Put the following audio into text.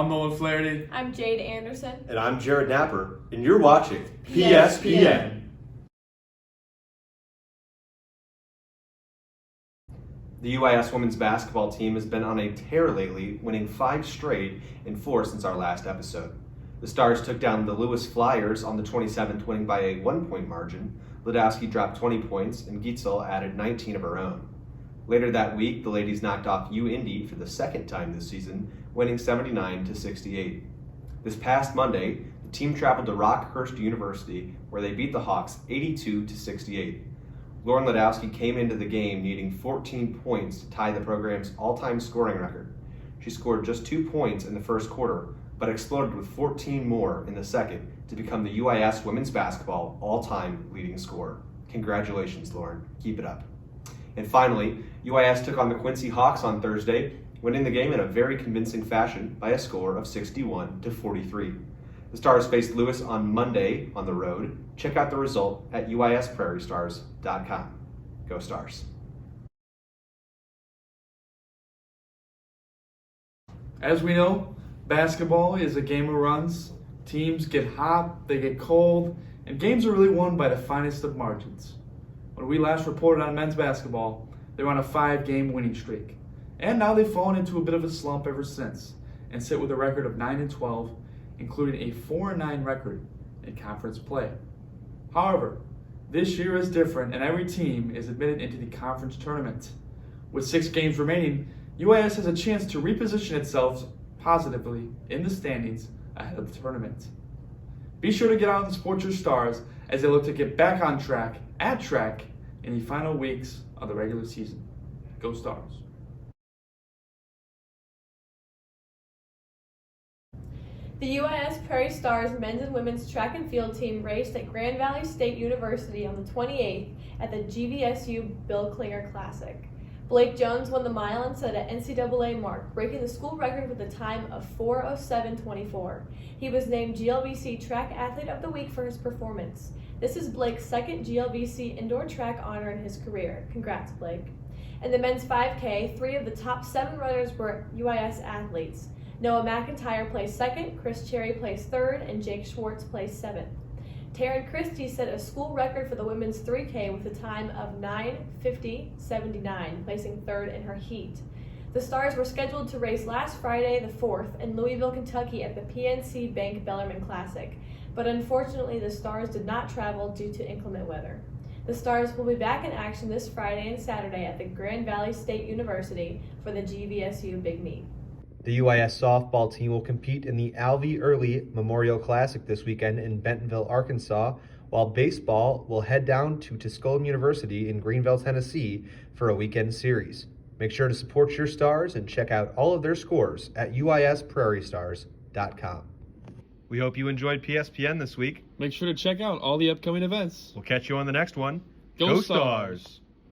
I'm Nolan Flaherty. I'm Jade Anderson. And I'm Jared Napper, and you're watching PSPN. The UIS women's basketball team has been on a tear lately, winning 5 straight and 4 since our last episode. The Stars took down the Lewis Flyers on the 27th, winning by a 1-point margin. Ledowski dropped 20 points, and Gietzel added 19 of her own. Later that week, the ladies knocked off UIndy for the second time this season, winning 79-68. This past Monday, the team traveled to Rockhurst University, where they beat the Hawks 82-68. Lauren Ledowski came into the game needing 14 points to tie the program's all-time scoring record. She scored just 2 points in the first quarter, but exploded with 14 more in the second to become the UIS women's basketball all-time leading scorer. Congratulations, Lauren. Keep it up. And finally, UIS took on the Quincy Hawks on Thursday, winning the game in a very convincing fashion by a score of 61-43. The Stars faced Lewis on Monday on the road. Check out the result at uisprairiestars.com. Go Stars. As we know, basketball is a game of runs. Teams get hot, they get cold, and games are really won by the finest of margins. When we last reported on men's basketball, they were on a 5-game winning streak. And now they've fallen into a bit of a slump ever since and sit with a record of 9-12, including a 4-9 record in conference play. However, this year is different and every team is admitted into the conference tournament. With 6 games remaining, UIS has a chance to reposition itself positively in the standings ahead of the tournament. Be sure to get out and support your Stars as they look to get back on track in the final weeks of the regular season. Go Stars. The UIS Prairie Stars men's and women's track and field team raced at Grand Valley State University on the 28th at the GVSU Bill Klinger Classic. Blake Jones won the mile and set an NCAA mark, breaking the school record with a time of 4:07:24. He was named GLVC Track Athlete of the Week for his performance. This is Blake's second GLVC indoor track honor in his career. Congrats, Blake. In the men's 5K, 3 of the top 7 runners were UIS athletes. Noah McIntyre placed 2nd, Chris Cherry placed 3rd, and Jake Schwartz placed 7th. Taryn Christie set a school record for the women's 3K with a time of 9:50:79, placing 3rd in her heat. The Stars were scheduled to race last Friday, the 4th, in Louisville, Kentucky at the PNC Bank Bellarmine Classic, but unfortunately the Stars did not travel due to inclement weather. The Stars will be back in action this Friday and Saturday at the Grand Valley State University for the GVSU Big Meet. The UIS softball team will compete in the Alvey Early Memorial Classic this weekend in Bentonville, Arkansas, while baseball will head down to Tusculum University in Greenville, Tennessee for a weekend series. Make sure to support your Stars and check out all of their scores at uisprairiestars.com. We hope you enjoyed PSPN this week. Make sure to check out all the upcoming events. We'll catch you on the next one. Go Stars!